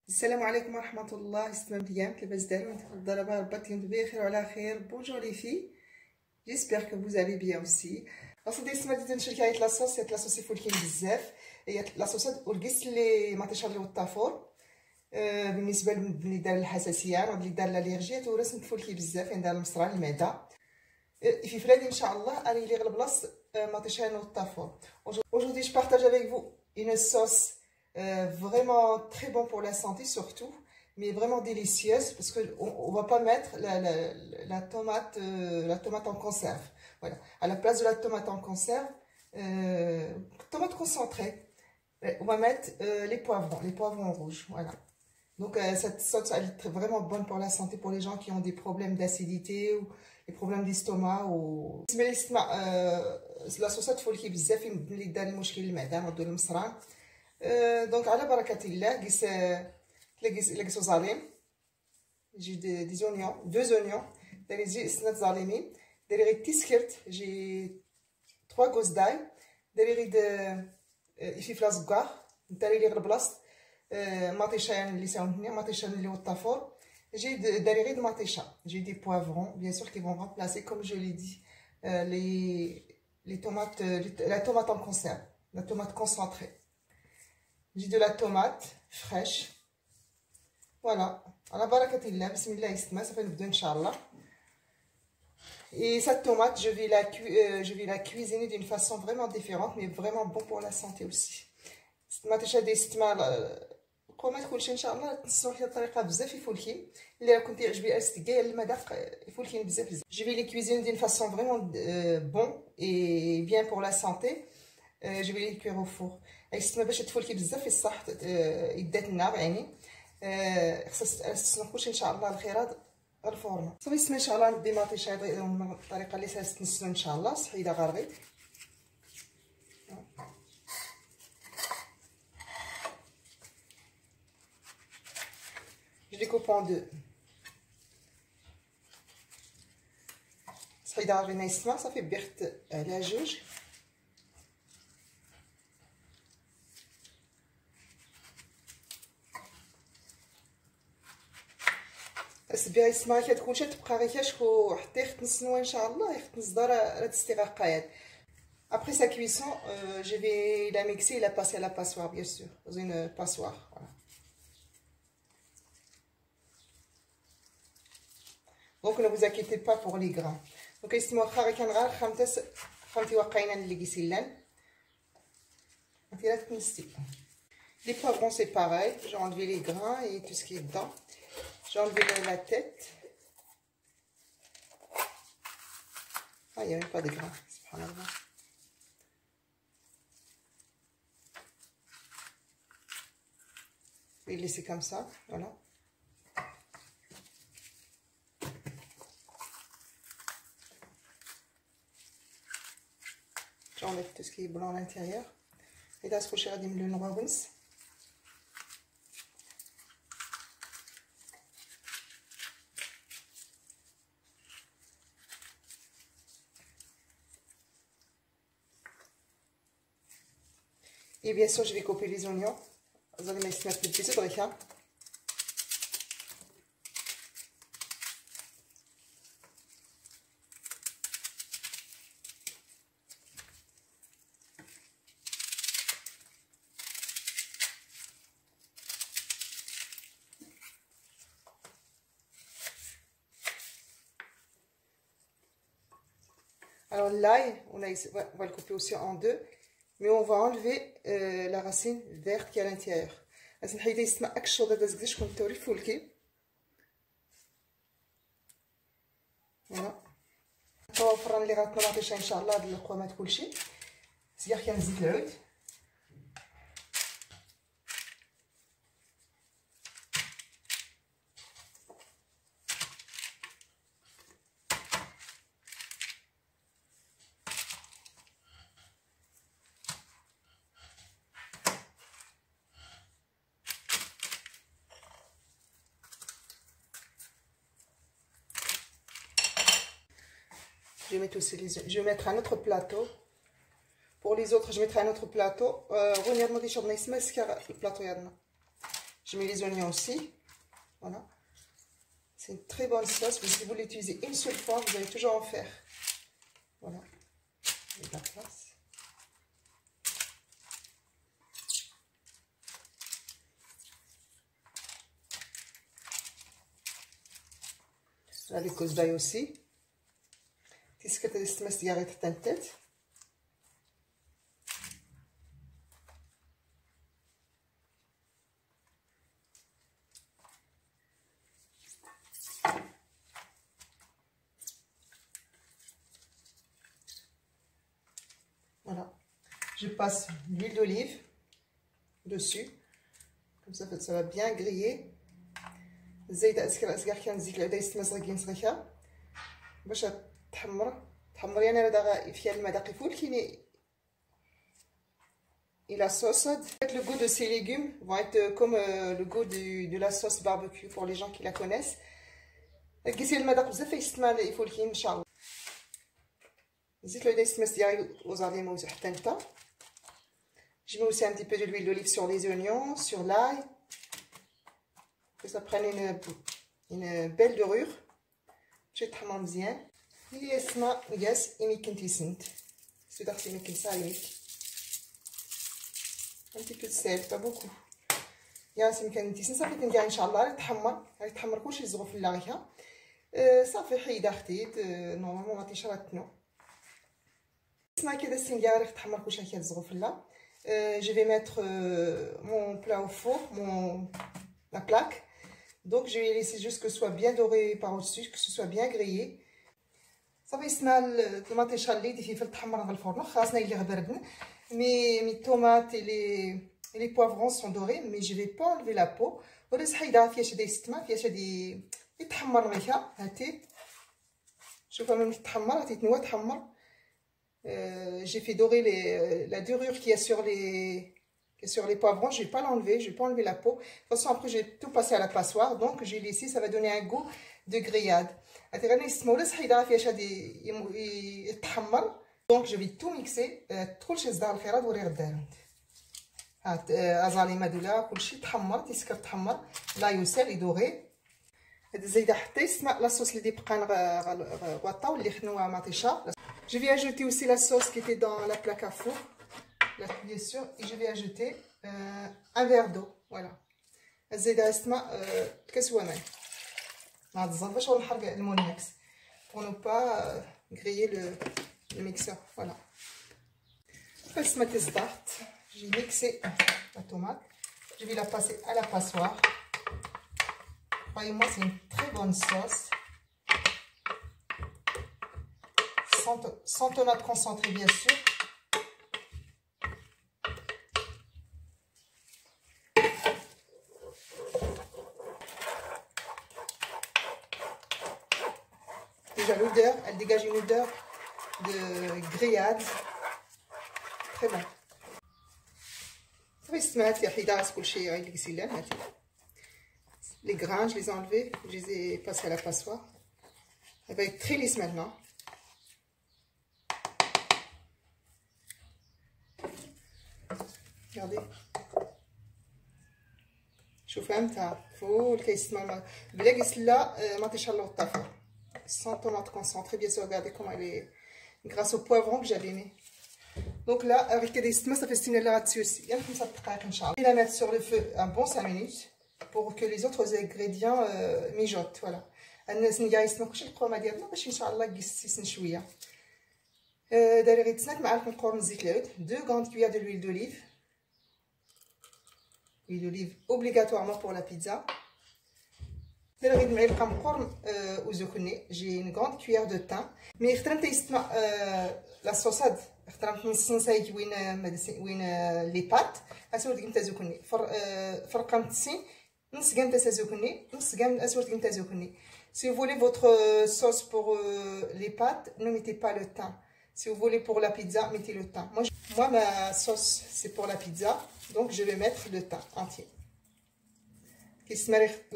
السلام عليكم ورحمة الله. استمام ديام لاباس دارو ضربة ربات بخير وعلى خير. Bonjour les filles, j'espère que vous allez bien aussi. غصدي اسمها ديت نشركي هاد لاصوص، هاد لاصوص يفولكين بزاف. هي لاصوصات ولقيت لي ما تشرب لي الطافور بالنسبة للي دار الحساسية واللي دار الاليرجيات وراس نتفولكي بزاف عندها المصرع المعدة. في فلادي ان شاء الله اني لي غلب بلاص ما تشرب الطافور. Aujourd'hui je partage avec vous une sauce vraiment très bon pour la santé surtout, mais vraiment délicieuse parce que on va pas mettre la tomate en conserve. Voilà, à la place de la tomate en conserve, tomate concentrée, on va mettre les poivrons rouges. Voilà. Donc cette sauce elle est vraiment bonne pour la santé pour les gens qui ont des problèmes d'acidité ou des problèmes d'estomac ou la sauce تفولكي بزاف اللي دار المشكل المعده ودو المصران. دونك على بركه الله قيس زاليم جي دي زونيون دو زونيون داري جي سنات زاليمين داري غير تيسكرت جي 3 غوز داي داري غير فلفل صغار داري لي غير بلاصه مطيشان اللي ساون هنا مطيشان اللي هو الطافور جي داري غير مطيشه جي دي بوافرون بيان سور كي فون remplacer comme je l'ai dit les tomates la tomate en conserve la tomate concentrée. J'ai de la tomate fraîche. Voilà. على بركة الله بسم الله يسمى سوف نبدأ إن شاء الله. Et cette tomate, je vais la cuisiner d'une façon vraiment différente, mais vraiment bon pour la santé aussi. ما تشادي استعمال قومات كلشي إن شاء الله تنسوا هي الطريقة بزاف يفولكين. إلا كنت يعجبك أصدقائي المذاق يفولكين بزاف. Je vais les cuisiner d'une façon vraiment bon et bien pour la santé. Je vais les cuire au four. يستما باش تفولكي بزاف في الصح يدات النار يعني خصنا كلشي ان شاء الله الخيرات الفورن صافي يستما ان شاء الله ندي مطيشه الطريقه اللي سنسلو ان شاء الله صحيده غارغي. Je découpe en deux. صحيده غارغي يستما صافي بيخت على جوج. السبيعه يسمع كي تكون تبقى غير كاشكو حتى يختنسنوا ان شاء الله يختنس راه تستغاقايات. Après sa cuisson, je vais la mixer et la passer à la passoire bien sûr, dans une passoire. Voilà. Donc ne vous inquiétez pas pour les grains. Donc يسموا واخا غير كنغار خمتي واقعين اللي كيسيلان انت لا تنسي. Les poivrons c'est pareil, j'ai enlevé les grains et tout ce qui est dedans. J'ai enlevé la tête. Ah, il n'y a même pas de grains. Subhanallah. Je vais le laisser comme ça. Voilà. J'enlève tout ce qui est blanc à l'intérieur. Et là, ce que je vais le noir. Et bien sûr, je vais couper les oignons. Vous allez mettre les petits trucs. Alors l'ail, on va le couper aussi en deux. Mais on va enlever la racine verte qui est à l'intérieur. لازم نحيدها يسمع اكشو هذا زكداش كون توري فولكي. فوالا نحطوها في الفران اللي غتناطيش ان شاء الله هاد القوامات كلشي. سير كنزيد العود. Je vais mettre aussi je vais mettre un autre plateau. Pour les autres, je mettrai un autre plateau. Le plateau. Je mets les oignons aussi. Voilà. C'est une très bonne sauce. Mais si vous l'utilisez une seule fois, vous allez toujours en faire. Voilà. Et de la place. Là, les causes d'ail aussi. تيسكت الاستماس ديالي تحت التالت. Voilà. Je passe l'huile d'olive dessus. Comme ça va bien griller. الزيت أسكر كنزيد العدا يستمس غير صغيره باش تحمر يعني هذا فيها المذاق يفول كاين et la sauce. Le goût de ces légumes vont être comme le goût de la sauce barbecue pour les gens qui la connaissent. كيصير المذاق بزاف يستعمل يفول كاين ان شاء الله. زيت العدا يستمس ديالي وزاليمو حتى نتا. Je mets aussi un petit peu de l'huile d'olive sur les oignons, sur l'ail. Que ça prenne une belle dorure. Je vais تحمر مزيان. هي اسمها ياس إمي كنتي سنت. سي داخل إمي كنسا إميك. Un petit peu de sel, pas beaucoup. ياس إمي كنتي سنت صافي كندير إن شاء الله تحمر كلشي الزغوف اللي غيها. صافي حيدة خديت نورمالمون ما تيشراتنو. اسمها كذا السنجاري تحمر كلشي هكا الزغوف اللي. Je vais mettre mon plat au four, la plaque. Donc je vais laisser juste que ce soit bien doré par au-dessus, que ce soit bien grillé. Ça va يسمع الطوماط يشلي دي فلفل تحمر في الفرن خاصنا يلي بردن. mes tomates et les poivrons sont dorés, mais je vais pas enlever la peau. ولا صحيده فيها شي يستما فيها شي يتحمر غير هاتي شوفوا من تحمر هاتي تنوا تحمر. J'ai fait dorer la dorure qu'il y a sur les poivrons. Je vais pas l'enlever, je vais pas enlever la peau. De toute façon, après, je vais tout passer à la passoire. Donc, j'ai laissé, ça va donner un goût de grillade. Donc, je vais tout mixer. Tout le chose dans le khirad ou l'irdan. Azali madoula, كل شيء تحمر تيسكر تحمر لا يسال يدوري. هاد الزيده حتى يسمع لاصوص اللي بقى غطاو اللي خنوها مطيشه. Je vais ajouter aussi la sauce qui était dans la plaque à four, la cuisson, et je vais ajouter un verre d'eau. Voilà. الزيده اسمها كسوانه. ما تزربش ولا نحرق المونيكس pour ne pas griller le mixeur. Voilà. اسمها تزدحت. J'ai mixé la tomate. Je vais la passer à la passoire. Croyez-moi, c'est une très bonne sauce. Sans tomate concentrée, bien sûr. Déjà l'odeur, elle dégage une odeur de grillade. Très bon. Les grains, je les ai enlevés, je les ai passés à la passoire. Elle va être très lisse maintenant. Regardez. شوف فهمتها فول كيسمع بلا كيسلا ما تيشالو الطافه sans tomate concentrée bien sûr. Regardez comment elle est grâce au poivron que j'avais mis. Donc là avec des stemmes ça fait stiner là-dessus aussi. Il y a 5 دقائق ان شاء الله. Je vais la mettre sur le feu un bon 5 minutes pour que les autres ingrédients mijotent. Voilà. الناس اللي يسمعوا كلشي القوامه ديالنا باش ان شاء الله يسن شويه. دايره غير 5 معالق نقور من زيت العود. 2 grandes cuillères de l'huile d'olive. L'huile d'olive obligatoirement pour la pizza. J'ai une grande cuillère de thym. Mais la sauce les pâtes. Si vous voulez votre sauce pour les pâtes, ne mettez pas le thym. Si vous voulez pour la pizza, mettez le thym. Moi ma sauce, c'est pour la pizza. Donc, je vais mettre le thym entier.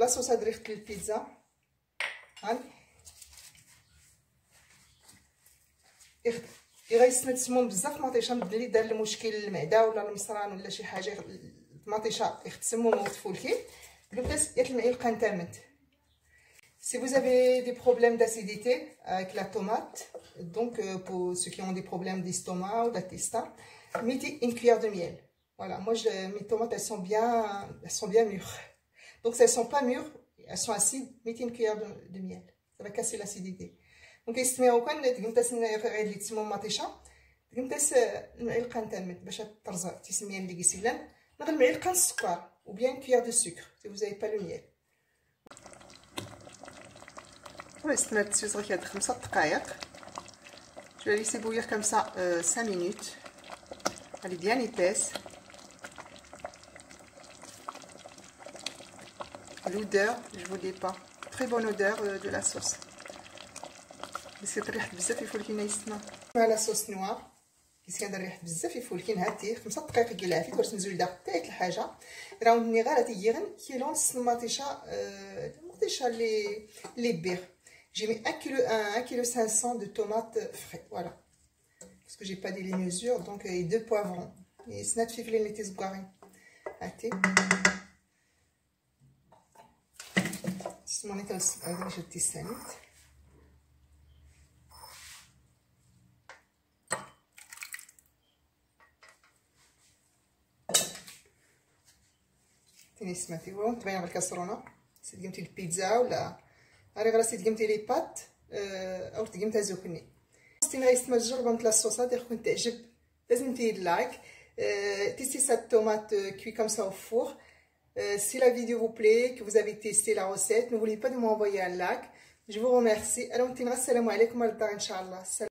La sauce à la pizza. يغيسنا تسمون بزاف ما تيشام اللي دار المشكل المعده ولا المصران ولا شي حاجه مطيشه يختسمو موتفولكي بلوتاس ياكل معلقه نتامنت. Si vous avez des problèmes d'acidité avec la tomate, donc pour ceux qui ont des problèmes d'estomac ou d'intestin, mettez une cuillère de miel. Voilà, moi mes tomates elles sont bien mûres. Donc si elles sont pas mûres, elles sont acides, mettez une cuillère de miel. Ça va casser l'acidité. Donc استمعوا كان تقمتاس غير اللي تسمو مطيشه تقمتاس المعلقه نتامنت باش ترزع تسميه اللي قيسيلان نغل معلقه السكر ou bien une cuillère de sucre si vous n'avez pas le miel. استمرت تسويس غير هاد 5 دقائق. Je vais laisser bouillir comme ça 5 minutes. Elle est bien épaisse. L'odeur, je vous dis pas. Très bonne odeur de la sauce. بس كتريح بزاف يفولكين يسمع. على صوص نوار. كيس كنريح بزاف يفولكين هاتي 5 دقائق كي لافيت باش نزول حتى الحاجه. راهو نيغا تيغن كيلو نص المطيشه المطيشه لي بيغ. J'ai mis 1 kg 500 de tomates frais, voilà. Parce que j'ai pas dit les mesures, donc et 2 poivrons. Et snat fiflin les tisbouarins. Attends. C'est mon état aussi. Je te sanite. تاني سمعتيو تبين على الكاسرونه. سي ديالتي البيتزا ولا راه راسي تقمتي لي بات او تقمتها زوكني ستينا يستمر تجربه مثل الصوصات ديالكم تعجب لازم ندير لايك testez cette tomate cuite comme ça au four. Si la vidéo vous plaît, que vous avez testé la recette, n'oubliez pas de m'envoyer un like. Je vous remercie. Alors, on salam alaikum wa rahmatullah.